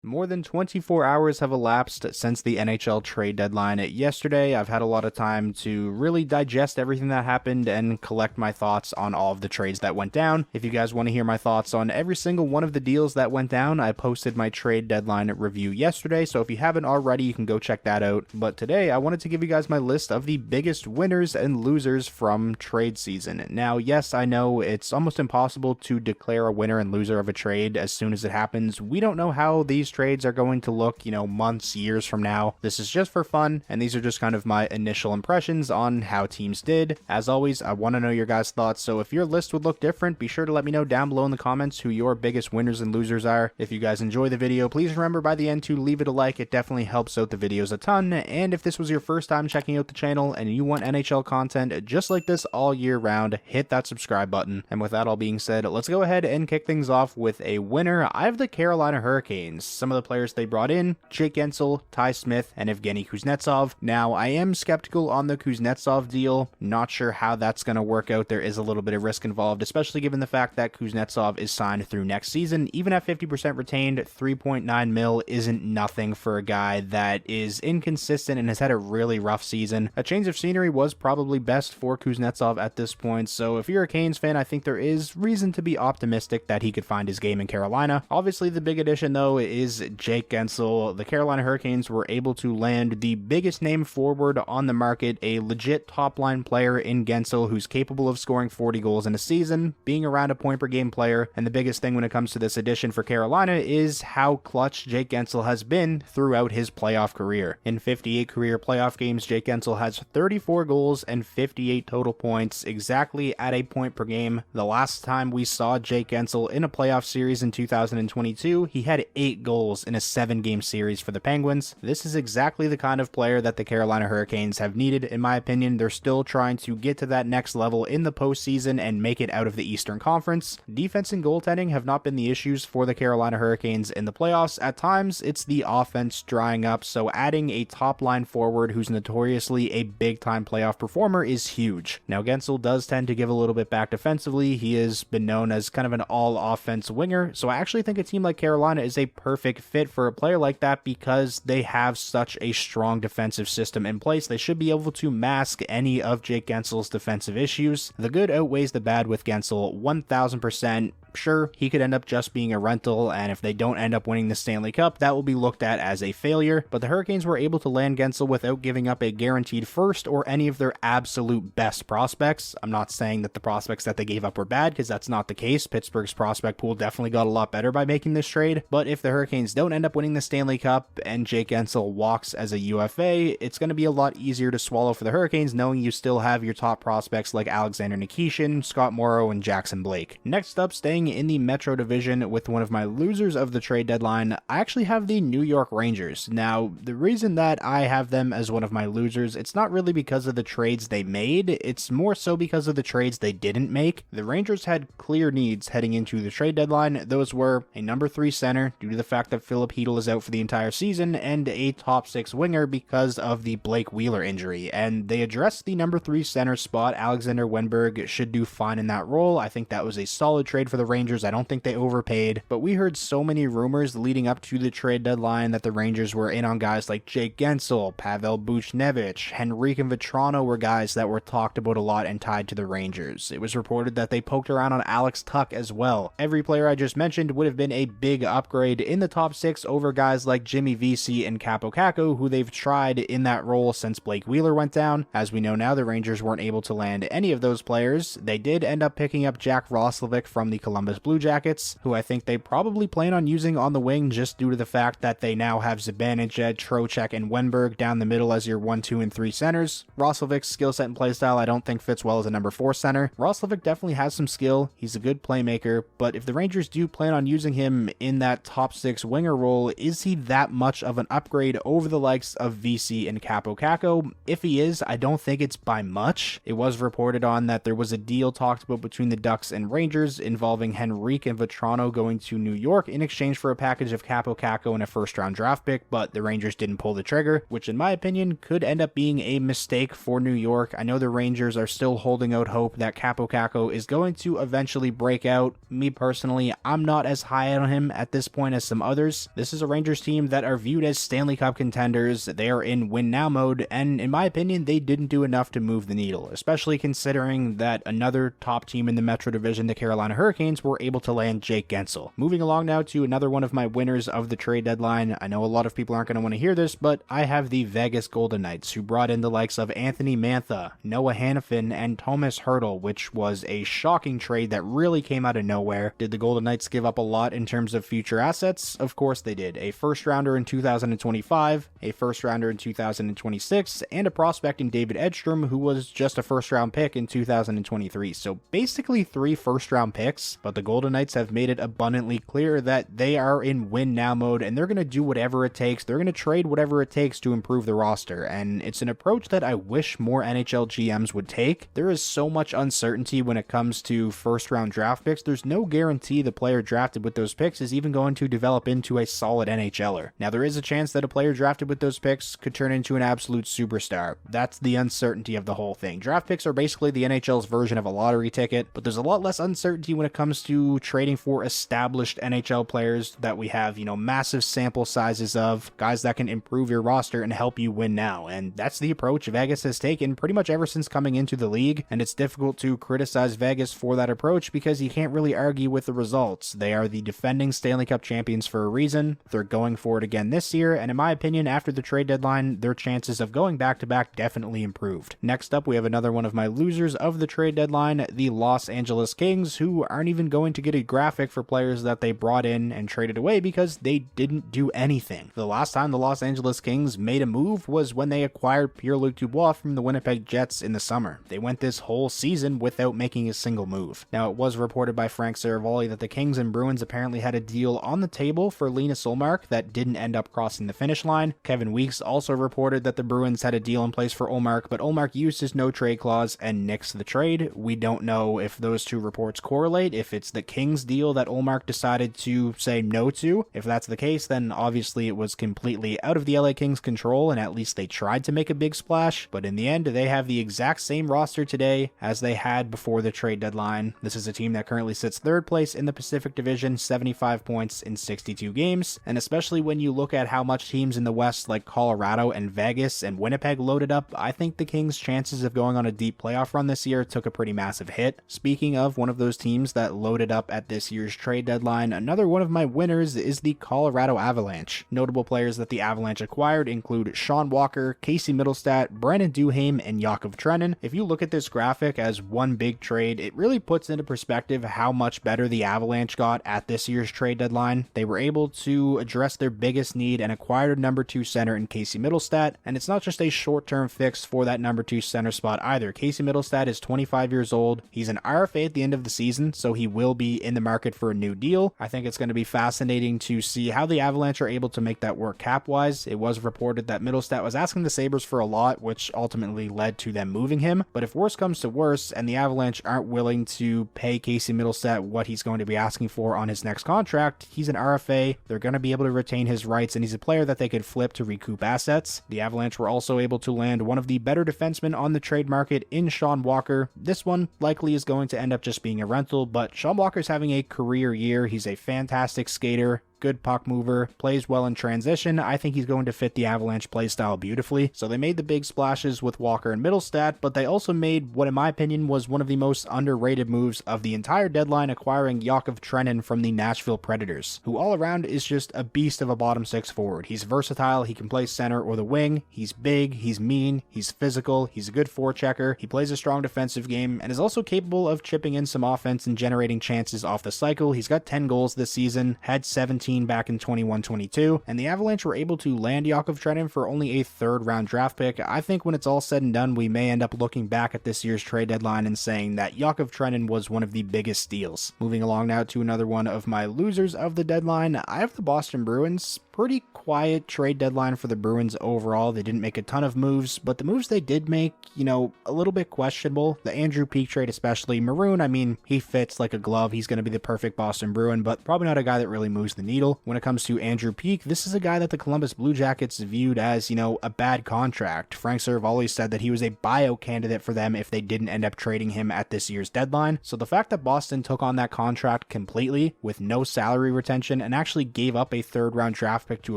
More than 24 hours have elapsed since the NHL trade deadline yesterday. I've had a lot of time to really digest everything that happened and collect my thoughts on all of the trades that went down. If you guys want to hear my thoughts on every single one of the deals that went down, I posted my trade deadline review yesterday, so if you haven't already, you can go check that out. But today, I wanted to give you guys my list of the biggest winners and losers from trade season. Now, yes, I know it's almost impossible to declare a winner and loser of a trade as soon as it happens. We don't know how these trades are going to look, months, years from now. This is just for fun, and these are just kind of my initial impressions on how teams did. As always, I want to know your guys' thoughts, so if your list would look different, be sure to let me know down below in the comments who your biggest winners and losers are. If you guys enjoy the video, please remember by the end to leave it a like. It definitely helps out the videos a ton, and if this was your first time checking out the channel and you want NHL content just like this all year round, hit that subscribe button. And with that all being said, let's go ahead and kick things off with a winner. I have the Carolina Hurricanes. Some of the players they brought in: Jake Guentzel, Ty Smith, and Evgeny Kuznetsov. Now, I am skeptical on the Kuznetsov deal. Not sure how that's going to work out. There is a little bit of risk involved, especially given the fact that Kuznetsov is signed through next season. Even at 50% retained, 3.9 mil isn't nothing for a guy that is inconsistent and has had a really rough season. A change of scenery was probably best for Kuznetsov at this point, so if you're a Canes fan, I think there is reason to be optimistic that he could find his game in Carolina. Obviously, the big addition, though, is Jake Guentzel. The Carolina Hurricanes were able to land the biggest name forward on the market, a legit top-line player in Guentzel who's capable of scoring 40 goals in a season, being around a point-per-game player, and the biggest thing when it comes to this addition for Carolina is how clutch Jake Guentzel has been throughout his playoff career. In 58 career playoff games, Jake Guentzel has 34 goals and 58 total points, exactly at a point per game. The last time we saw Jake Guentzel in a playoff series in 2022, he had 8 goals in a 7-game series for the Penguins. This is exactly the kind of player that the Carolina Hurricanes have needed, in my opinion. They're still trying to get to that next level in the postseason and make it out of the Eastern Conference. Defense and goaltending have not been the issues for the Carolina Hurricanes in the playoffs. At times, it's the offense drying up, so adding a top-line forward who's notoriously a big-time playoff performer is huge. Now, Guentzel does tend to give a little bit back defensively. He has been known as kind of an all-offense winger, so I actually think a team like Carolina is a perfect fit for a player like that because they have such a strong defensive system in place. They should be able to mask any of Jake Guentzel's defensive issues. The good outweighs the bad with Guentzel 1000%. Sure, he could end up just being a rental, and if they don't end up winning the Stanley Cup, that will be looked at as a failure, but the Hurricanes were able to land Guentzel without giving up a guaranteed first or any of their absolute best prospects. I'm not saying that the prospects that they gave up were bad, because that's not the case. Pittsburgh's prospect pool definitely got a lot better by making this trade, but if the Hurricanes don't end up winning the Stanley Cup and Jake Guentzel walks as a UFA, it's going to be a lot easier to swallow for the Hurricanes, knowing you still have your top prospects like Alexander Nikishin, Scott Morrow, and Jackson Blake. Next up, staying in the Metro Division with one of my losers of the trade deadline, I actually have the New York Rangers. Now, the reason that I have them as one of my losers, it's not really because of the trades they made, it's more so because of the trades they didn't make. The Rangers had clear needs heading into the trade deadline. Those were a number 3 center due to the fact that Philip Hedl is out for the entire season, and a top 6 winger because of the Blake Wheeler injury, and they addressed the number 3 center spot. Alexander Wenberg should do fine in that role. I think that was a solid trade for the Rangers. I don't think they overpaid, but we heard so many rumors leading up to the trade deadline that the Rangers were in on guys like Jake Guentzel, Pavel Buchnevich, Henrique and Vetrano were guys that were talked about a lot and tied to the Rangers. It was reported that they poked around on Alex Tuch as well. Every player I just mentioned would have been a big upgrade in the top 6 over guys like Jimmy Vesey and Capo Caco, who they've tried in that role since Blake Wheeler went down. As we know now, the Rangers weren't able to land any of those players. They did end up picking up Jack Roslovic from the Columbus Blue Jackets, who I think they probably plan on using on the wing just due to the fact that they now have Zibanejad, Trocheck, and Wenberg down the middle as your 1, 2, and 3 centers. Roslovic's skill set and playstyle I don't think fits well as a number 4 center. Roslovic definitely has some skill, he's a good playmaker, but if the Rangers do plan on using him in that top 6 winger role, is he that much of an upgrade over the likes of VC and Capo Caco? If he is, I don't think it's by much. It was reported on that there was a deal talked about between the Ducks and Rangers involving reporting Henrique and Vetrano going to New York in exchange for a package of Capo Caco and a first-round draft pick, but the Rangers didn't pull the trigger, which in my opinion could end up being a mistake for New York. I know the Rangers are still holding out hope that Capo Caco is going to eventually break out. Me personally, I'm not as high on him at this point as some others. This is a Rangers team that are viewed as Stanley Cup contenders. They are in win now mode, and in my opinion, they didn't do enough to move the needle, especially considering that another top team in the Metro Division, the Carolina Hurricanes, were able to land Jake Gensel. Moving along now to another one of my winners of the trade deadline. I know a lot of people aren't going to want to hear this, but I have the Vegas Golden Knights, who brought in the likes of Anthony Mantha, Noah Hanifin, and Thomas Hertl, which was a shocking trade that really came out of nowhere. Did the Golden Knights give up a lot in terms of future assets? Of course they did. A first rounder in 2025, a first rounder in 2026, and a prospect in David Edstrom, who was just a first round pick in 2023. So basically 3 first round picks, but the Golden Knights have made it abundantly clear that they are in win now mode and they're going to do whatever it takes. They're going to trade whatever it takes to improve the roster, and it's an approach that I wish more NHL GMs would take. There is so much uncertainty when it comes to first round draft picks. There's no guarantee the player drafted with those picks is even going to develop into a solid NHLer. Now, there is a chance that a player drafted with those picks could turn into an absolute superstar. That's the uncertainty of the whole thing. Draft picks are basically the NHL's version of a lottery ticket, but there's a lot less uncertainty when it comes to trading for established NHL players that we have, massive sample sizes of, guys that can improve your roster and help you win now. And that's the approach Vegas has taken pretty much ever since coming into the league, and it's difficult to criticize Vegas for that approach because you can't really argue with the results. They are the defending Stanley Cup champions for a reason. They're going for it again this year, and in my opinion, after the trade deadline, their chances of going back-to-back definitely improved. Next up, we have another one of my losers of the trade deadline, the Los Angeles Kings, who aren't even going to get a graphic for players that they brought in and traded away because they didn't do anything. The last time the Los Angeles Kings made a move was when they acquired Pierre-Luc Dubois from the Winnipeg Jets in the summer. They went this whole season without making a single move. Now, it was reported by Frank Saravalli that the Kings and Bruins apparently had a deal on the table for Linus Ullmark that didn't end up crossing the finish line. Kevin Weeks also reported that the Bruins had a deal in place for Ullmark, but Ullmark used his no-trade clause and nixed the trade. We don't know if those two reports correlate, if it's the Kings deal that Ullmark decided to say no to. If that's the case, then obviously it was completely out of the LA Kings' control, and at least they tried to make a big splash, but in the end, they have the exact same roster today as they had before the trade deadline. This is a team that currently sits third place in the Pacific Division, 75 points in 62 games, and especially when you look at how much teams in the West like Colorado and Vegas and Winnipeg loaded up, I think the Kings' chances of going on a deep playoff run this year took a pretty massive hit. Speaking of one of those teams that loaded up at this year's trade deadline, another one of my winners is the Colorado Avalanche. Notable players that the Avalanche acquired include Sean Walker, Casey Middlestat, Brandon Duhaime, and Yakov Trenin. If you look at this graphic as one big trade, it really puts into perspective how much better the Avalanche got at this year's trade deadline. They were able to address their biggest need and acquired a number 2 center in Casey Middlestat, and it's not just a short-term fix for that number 2 center spot either. Casey Middlestat is 25 years old. He's an RFA at the end of the season, so he will be in the market for a new deal. I think it's going to be fascinating to see how the Avalanche are able to make that work cap-wise. It was reported that Middlestat was asking the Sabres for a lot, which ultimately led to them moving him, but if worse comes to worse and the Avalanche aren't willing to pay Casey Middlestat what he's going to be asking for on his next contract, he's an RFA, they're going to be able to retain his rights, and he's a player that they could flip to recoup assets. The Avalanche were also able to land one of the better defensemen on the trade market in Sean Walker. This one likely is going to end up just being a rental, but Sean Walker's having a career year. He's a fantastic skater, good puck mover, plays well in transition. I think he's going to fit the Avalanche playstyle beautifully. So they made the big splashes with Walker and Middlestat, but they also made what in my opinion was one of the most underrated moves of the entire deadline, acquiring Yakov Trenin from the Nashville Predators, who all around is just a beast of a bottom 6 forward. He's versatile, he can play center or the wing, he's big, he's mean, he's physical, he's a good forechecker, he plays a strong defensive game, and is also capable of chipping in some offense and generating chances off the cycle. He's got 10 goals this season, had 17 13 back in 21-22, and the Avalanche were able to land Yakov Trenin for only a third-round draft pick. I think when it's all said and done, we may end up looking back at this year's trade deadline and saying that Yakov Trenin was one of the biggest steals. Moving along now to another one of my losers of the deadline, I have the Boston Bruins. Pretty quiet trade deadline for the Bruins overall. They didn't make a ton of moves, but the moves they did make, a little bit questionable. The Andrew Peeke trade especially. Maroon, I mean, he fits like a glove. He's going to be the perfect Boston Bruin, but probably not a guy that really moves the needle. When it comes to Andrew Peeke, this is a guy that the Columbus Blue Jackets viewed as, a bad contract. Frank Seravalli said that he was a buyout candidate for them if they didn't end up trading him at this year's deadline. So the fact that Boston took on that contract completely with no salary retention and actually gave up a third-round draft pick to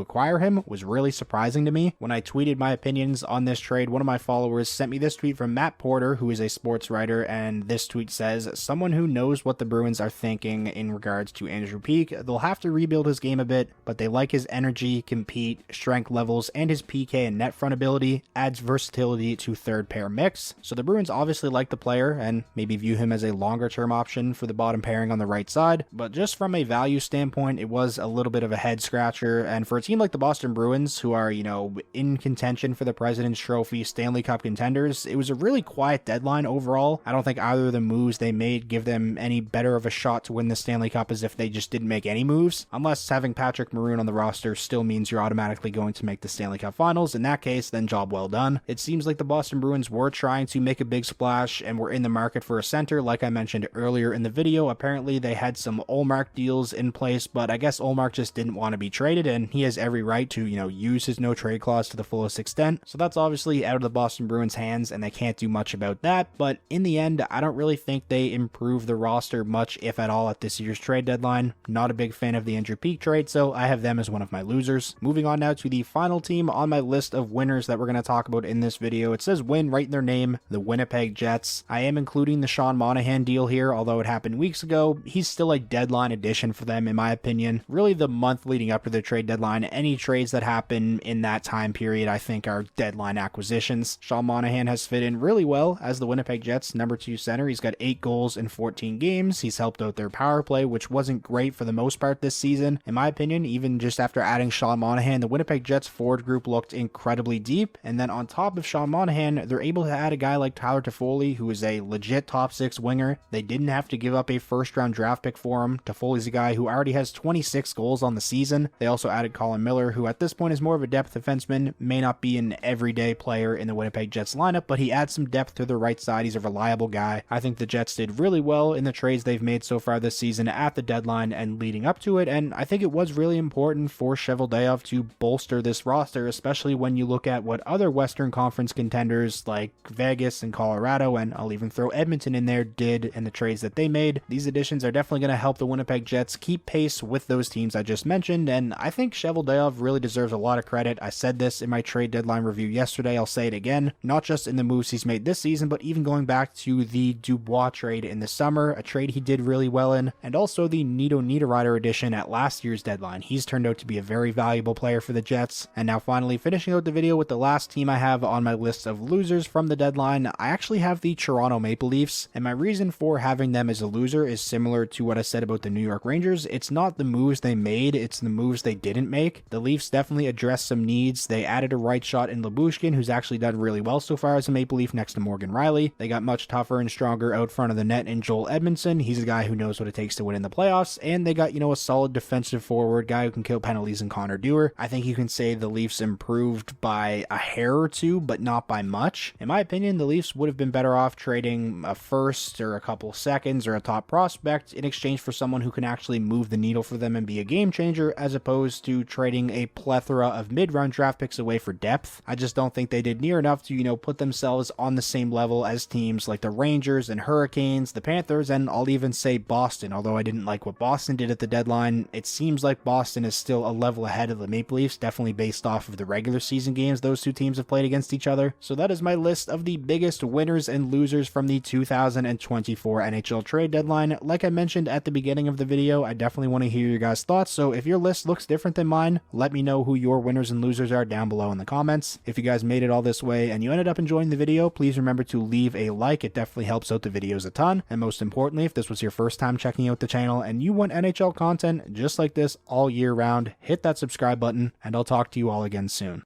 acquire him was really surprising to me. When I tweeted my opinions on this trade, one of my followers sent me this tweet from Matt Porter, who is a sports writer, and this tweet says, "Someone who knows what the Bruins are thinking in regards to Andrew Peeke. They'll have to rebuild his game a bit, but they like his energy, compete, strength levels, and his PK and net front ability adds versatility to third pair mix." So the Bruins obviously like the player and maybe view him as a longer term option for the bottom pairing on the right side, but just from a value standpoint, it was a little bit of a head scratcher. And for a team like the Boston Bruins, who are, in contention for the President's Trophy, Stanley Cup contenders, it was a really quiet deadline overall. I don't think either of the moves they made give them any better of a shot to win the Stanley Cup as if they just didn't make any moves, unless having Patrick Maroon on the roster still means you're automatically going to make the Stanley Cup Finals. In that case, then job well done. It seems like the Boston Bruins were trying to make a big splash and were in the market for a center. Like I mentioned earlier in the video, apparently they had some Ullmark deals in place, but I guess Ullmark just didn't want to be traded, and he has every right to, use his no trade clause to the fullest extent. So that's obviously out of the Boston Bruins' hands, and they can't do much about that. But in the end, I don't really think they improved the roster much, if at all, at this year's trade deadline. Not a big fan of the Andrew Peeke trade, so I have them as one of my losers. Moving on now to the final team on my list of winners that we're going to talk about in this video. It says win right in their name, the Winnipeg Jets. I am including the Sean Monahan deal here, although it happened weeks ago. He's still a deadline addition for them, in my opinion. Really, the month leading up to the trade deadline, any trades that happen in that time period, I think, are deadline acquisitions. Sean Monahan has fit in really well as the Winnipeg Jets' number 2 center. He's got 8 goals in 14 games. He's helped out their power play, which wasn't great for the most part this season. In my opinion, even just after adding Sean Monahan, the Winnipeg Jets forward group looked incredibly deep. And then on top of Sean Monahan, they're able to add a guy like Tyler Toffoli, who is a legit top 6 winger. They didn't have to give up a first-round draft pick for him. Toffoli's a guy who already has 26 goals on the season. They also added Colin Miller, who at this point is more of a depth defenseman, may not be an everyday player in the Winnipeg Jets lineup, but he adds some depth to the right side. He's a reliable guy. I think the Jets did really well in the trades they've made so far this season at the deadline and leading up to it, and I think it was really important for Cheveldayoff to bolster this roster, especially when you look at what other Western Conference contenders like Vegas and Colorado, and I'll even throw Edmonton in there, did in the trades that they made. These additions are definitely going to help the Winnipeg Jets keep pace with those teams I just mentioned, and I think Cheveldayoff really deserves a lot of credit. I said this in my trade deadline review yesterday, I'll say it again, not just in the moves he's made this season, but even going back to the Dubois trade in the summer, a trade he did really well in, and also the Nito Niederreiter addition at last year's deadline. He's turned out to be a very valuable player for the Jets. And now finally finishing out the video with the last team I have on my list of losers from the deadline, I actually have the Toronto Maple Leafs, and my reason for having them as a loser is similar to what I said about the New York Rangers. It's not the moves they made, it's the moves they didn't make. The Leafs definitely addressed some needs. They added a right shot in Lyubushkin, who's actually done really well so far as a Maple Leaf next to Morgan Riley. They got much tougher and stronger out front of the net in Joel Edmondson. He's a guy who knows what it takes to win in the playoffs, and they got, a solid defensive forward guy who can kill penalties in Connor Dewar. I think you can say the Leafs improved by a hair or two, but not by much. In my opinion, the Leafs would have been better off trading a first or a couple seconds or a top prospect in exchange for someone who can actually move the needle for them and be a game changer, as opposed to trading a plethora of mid-round draft picks away for depth. I just don't think they did near enough to, put themselves on the same level as teams like the Rangers and Hurricanes, the Panthers, and I'll even say Boston. Although I didn't like what Boston did at the deadline, it seems like Boston is still a level ahead of the Maple Leafs, definitely based off of the regular season games those two teams have played against each other. So that is my list of the biggest winners and losers from the 2024 NHL trade deadline. Like I mentioned at the beginning of the video, I definitely want to hear your guys' thoughts, so if your list looks different than mine, let me know who your winners and losers are down below in the comments. If you guys made it all this way and you ended up enjoying the video, please remember to leave a like. It definitely helps out the videos a ton. And most importantly, if this was your first time checking out the channel and you want NHL content just like like this all year round, hit that subscribe button, and I'll talk to you all again soon.